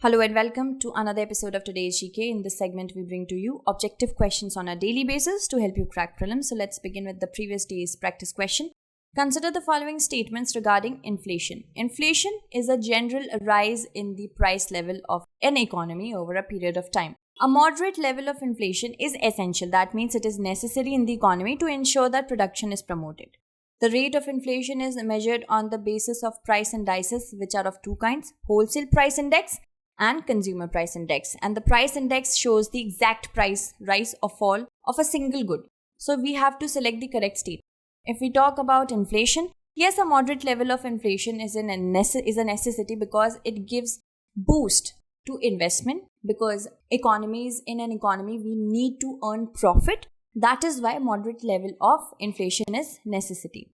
Hello and welcome to another episode of today's GK. In this segment, we bring to you objective questions on a daily basis to help you crack prelims. So let's begin with the previous day's practice question. Consider the following statements regarding inflation. Inflation is a general rise in the price level of an economy over a period of time. A moderate level of inflation is essential. That means it is necessary in the economy to ensure that production is promoted. The rate of inflation is measured on the basis of price indices, which are of two kinds: wholesale price index and consumer price index. And the price index shows the exact price rise or fall of a single good. So we have to select the correct statement. If we talk about inflation, yes, a moderate level of inflation is a necessity because it gives boost to investment, because in an economy we need to earn profit. That is why moderate level of inflation is necessity.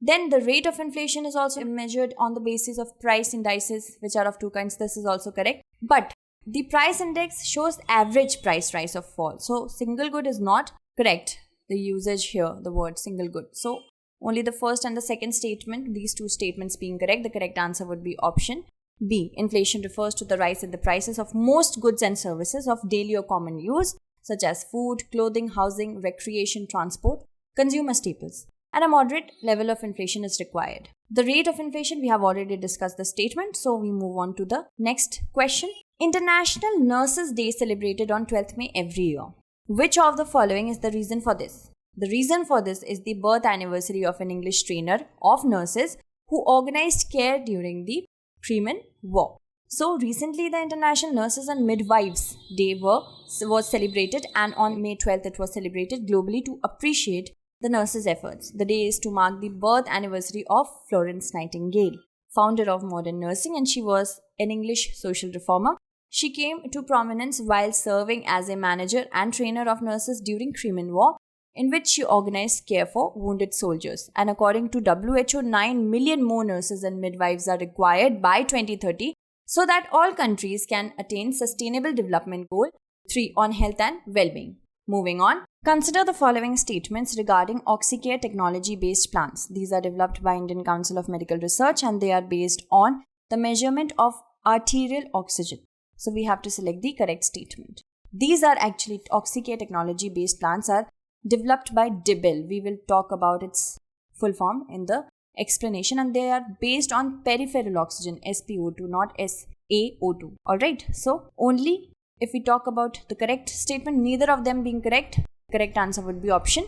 Then the rate of inflation is also measured on the basis of price indices, which are of two kinds. This is also correct. But the price index shows average price rise or fall. So single good is not correct. The usage here, the word single good. So only the first and the second statement, these two statements being correct, the correct answer would be option B. Inflation refers to the rise in the prices of most goods and services of daily or common use, such as food, clothing, housing, recreation, transport, consumer staples. And a moderate level of inflation is required. The rate of inflation, we have already discussed the statement, so we move on to the next question. International Nurses Day celebrated on 12th May every year. Which of the following is the reason for this? The reason for this is the birth anniversary of an English trainer of nurses who organized care during the Crimean War. So recently the International Nurses and Midwives Day was celebrated, and on May 12th it was celebrated globally to appreciate the nurses' efforts. The day is to mark the birth anniversary of Florence Nightingale, founder of modern nursing, and she was an English social reformer. She came to prominence while serving as a manager and trainer of nurses during Crimean War, in which she organized care for wounded soldiers. And according to WHO, 9 million more nurses and midwives are required by 2030 so that all countries can attain Sustainable Development Goal 3 on health and well-being. Moving on, consider the following statements regarding Oxycare technology-based plants. These are developed by Indian Council of Medical Research and they are based on the measurement of arterial oxygen. So we have to select the correct statement. These are actually Oxycare technology-based plants are developed by Dibel. We will talk about its full form in the explanation, and they are based on peripheral oxygen, SpO2, not SaO2. Alright, so only if we talk about the correct statement, neither of them being correct, correct answer would be option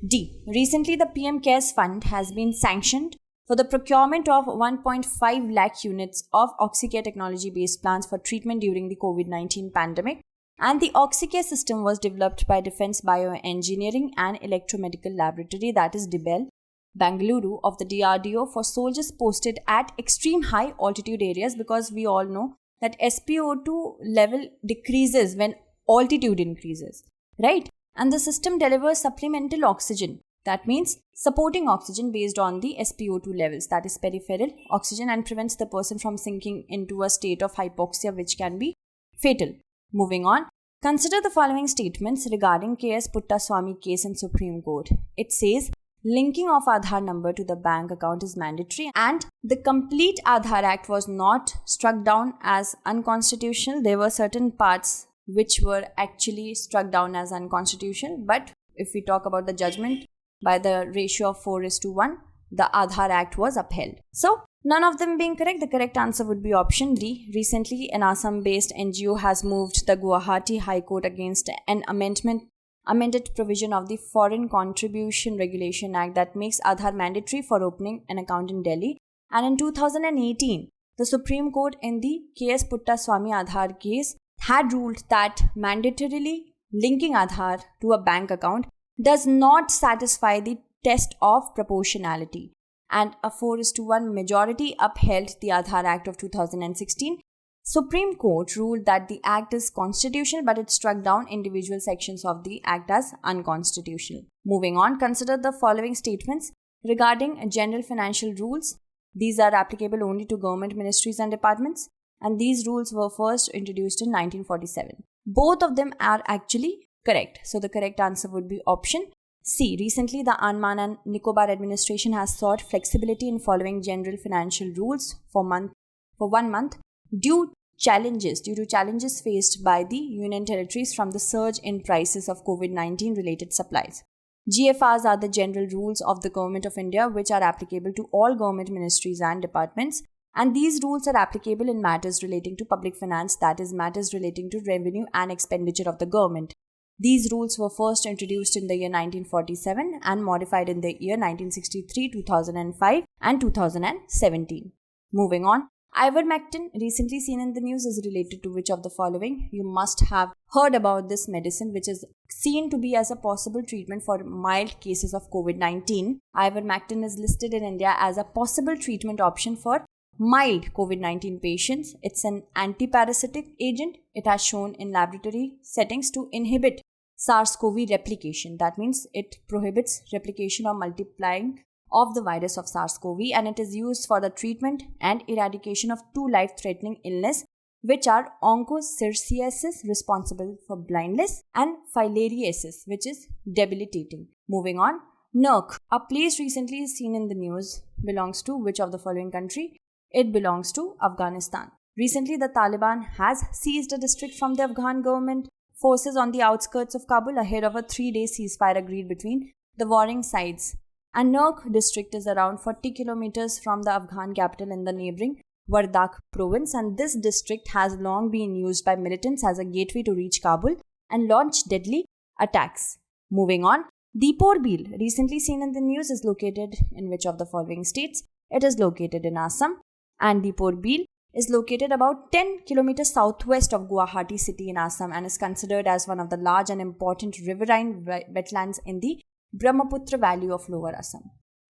D. Recently, the PM CARES Fund has been sanctioned for the procurement of 1.5 lakh units of Oxycare technology-based plants for treatment during the COVID-19 pandemic. And the Oxycare system was developed by Defense Bioengineering and Electromedical Laboratory, that is DIBEL, Bangalore of the DRDO, for soldiers posted at extreme high altitude areas, because we all know that SpO2 level decreases when altitude increases, right? And the system delivers supplemental oxygen. That means supporting oxygen based on the SpO2 levels, that is peripheral oxygen, and prevents the person from sinking into a state of hypoxia which can be fatal. Moving on, consider the following statements regarding KS Puttaswamy case in Supreme Court. It says, linking of Aadhaar number to the bank account is mandatory, and the complete Aadhaar Act was not struck down as unconstitutional. There were certain parts which were actually struck down as unconstitutional, but if we talk about the judgment, by the ratio of 4:1, the Aadhaar Act was upheld. So none of them being correct, the correct answer would be option D. Recently, an Assam-based NGO has moved the Guwahati High Court against an amended provision of the Foreign Contribution Regulation Act that makes Aadhaar mandatory for opening an account in Delhi. And in 2018, the Supreme Court in the KS Puttaswamy Aadhaar case had ruled that mandatorily linking Aadhaar to a bank account does not satisfy the test of proportionality. And a 4:1 majority upheld the Aadhaar Act of 2016. Supreme Court ruled that the Act is constitutional, but it struck down individual sections of the Act as unconstitutional. Moving on, consider the following statements regarding general financial rules. These are applicable only to government ministries and departments, and these rules were first introduced in 1947. Both of them are actually correct. So the correct answer would be option C. Recently, the Andaman and Nicobar administration has sought flexibility in following general financial rules for 1 month due due to challenges faced by the Union territories from the surge in prices of COVID-19 related supplies. GFRs are the general rules of the Government of India which are applicable to all government ministries and departments, and these rules are applicable in matters relating to public finance, that is, matters relating to revenue and expenditure of the government. These rules were first introduced in the year 1947 and modified in the year 1963, 2005 and 2017. Moving on. Ivermectin, recently seen in the news, is related to which of the following? You must have heard about this medicine, which is seen to be as a possible treatment for mild cases of COVID-19. Ivermectin is listed in India as a possible treatment option for mild COVID-19 patients. It's an antiparasitic agent. It has shown in laboratory settings to inhibit SARS-CoV replication. That means it prohibits replication or multiplying of the virus of SARS-CoV, and it is used for the treatment and eradication of two life-threatening illnesses, which are onchocerciasis, responsible for blindness, and filariasis, which is debilitating. Moving on. Nurk, a place recently seen in the news, belongs to which of the following country? It belongs to Afghanistan. Recently, the Taliban has seized a district from the Afghan government forces on the outskirts of Kabul ahead of a 3-day ceasefire agreed between the warring sides. And Nurk district is around 40 kilometers from the Afghan capital in the neighboring Wardak province, and this district has long been used by militants as a gateway to reach Kabul and launch deadly attacks. Moving on. Deepor Beel, recently seen in the news, is located in which of the following states? It is located in Assam, and Deepor Beel is located about 10 kilometers southwest of Guwahati city in Assam and is considered as one of the large and important riverine wetlands in the Brahmaputra Valley of Lower Assam.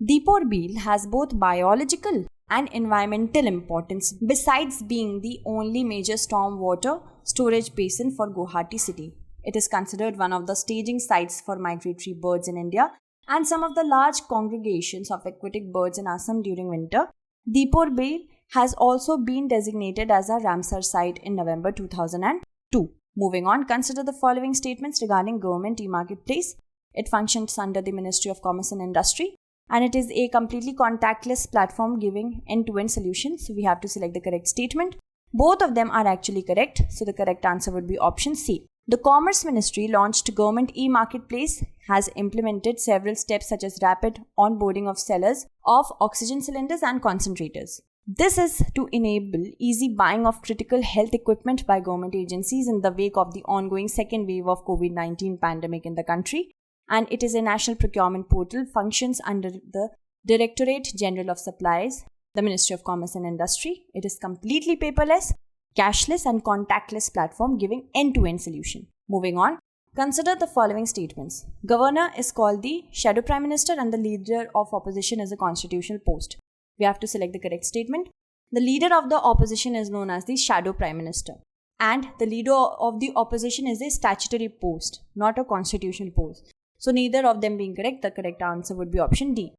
Deepor Beel has both biological and environmental importance besides being the only major stormwater storage basin for Guwahati city. It is considered one of the staging sites for migratory birds in India and some of the large congregations of aquatic birds in Assam during winter. Deepor Beel has also been designated as a Ramsar site in November 2002. Moving on, consider the following statements regarding government e-marketplace. It functions under the Ministry of Commerce and Industry, and it is a completely contactless platform giving end-to-end solutions. So we have to select the correct statement. Both of them are actually correct, so the correct answer would be option C. The Commerce Ministry launched Government e-Marketplace, has implemented several steps such as rapid onboarding of sellers of oxygen cylinders and concentrators. This is to enable easy buying of critical health equipment by government agencies in the wake of the ongoing second wave of COVID-19 pandemic in the country. And it is a national procurement portal, functions under the Directorate General of Supplies, the Ministry of Commerce and Industry. It is completely paperless, cashless and contactless platform giving end-to-end solution. Moving on, consider the following statements. Governor is called the Shadow Prime Minister and the Leader of Opposition is a constitutional post. We have to select the correct statement. The Leader of the Opposition is known as the Shadow Prime Minister, and the Leader of the Opposition is a statutory post, not a constitutional post. So neither of them being correct, the correct answer would be option D.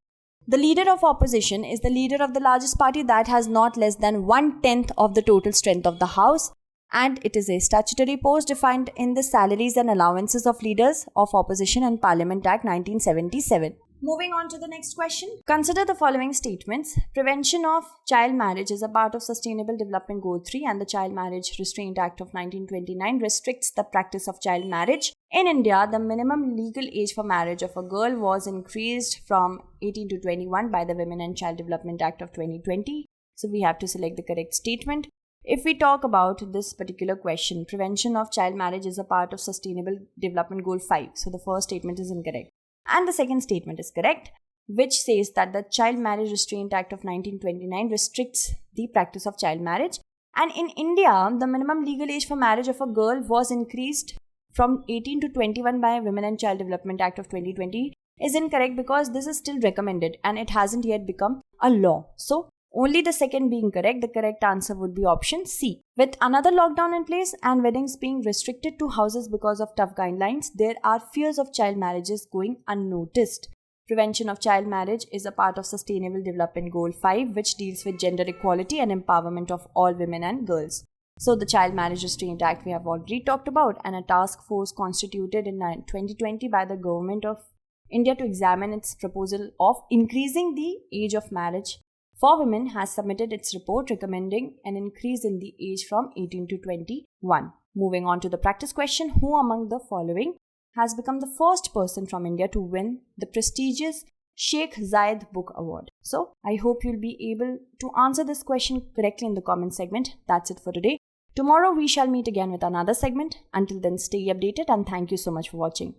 The Leader of Opposition is the leader of the largest party that has not less than 1/10 of the total strength of the House, and it is a statutory post defined in the Salaries and Allowances of Leaders of Opposition and Parliament Act 1977. Moving on to the next question. Consider the following statements. Prevention of child marriage is a part of Sustainable Development Goal 3, and the Child Marriage Restraint Act of 1929 restricts the practice of child marriage. In India, the minimum legal age for marriage of a girl was increased from 18 to 21 by the Women and Child Development Act of 2020. So we have to select the correct statement. If we talk about this particular question, prevention of child marriage is a part of Sustainable Development Goal 5. So the first statement is incorrect. And the second statement is correct, which says that the Child Marriage Restraint Act of 1929 restricts the practice of child marriage. And in India, the minimum legal age for marriage of a girl was increased from 18 to 21 by Women and Child Development Act of 2020 is incorrect because this is still recommended and it hasn't yet become a law. So only the second being correct, the correct answer would be option C. With another lockdown in place and weddings being restricted to houses because of tough guidelines, there are fears of child marriages going unnoticed. Prevention of child marriage is a part of Sustainable Development Goal 5, which deals with gender equality and empowerment of all women and girls. So the Child Marriage Restraint Act we have already talked about, and a task force constituted in 2020 by the Government of India to examine its proposal of increasing the age of marriage for Women has submitted its report recommending an increase in the age from 18 to 21. Moving on to the practice question, who among the following has become the first person from India to win the prestigious Sheikh Zayed Book Award? So, I hope you'll be able to answer this question correctly in the comment segment. That's it for today. Tomorrow we shall meet again with another segment. Until then, stay updated and thank you so much for watching.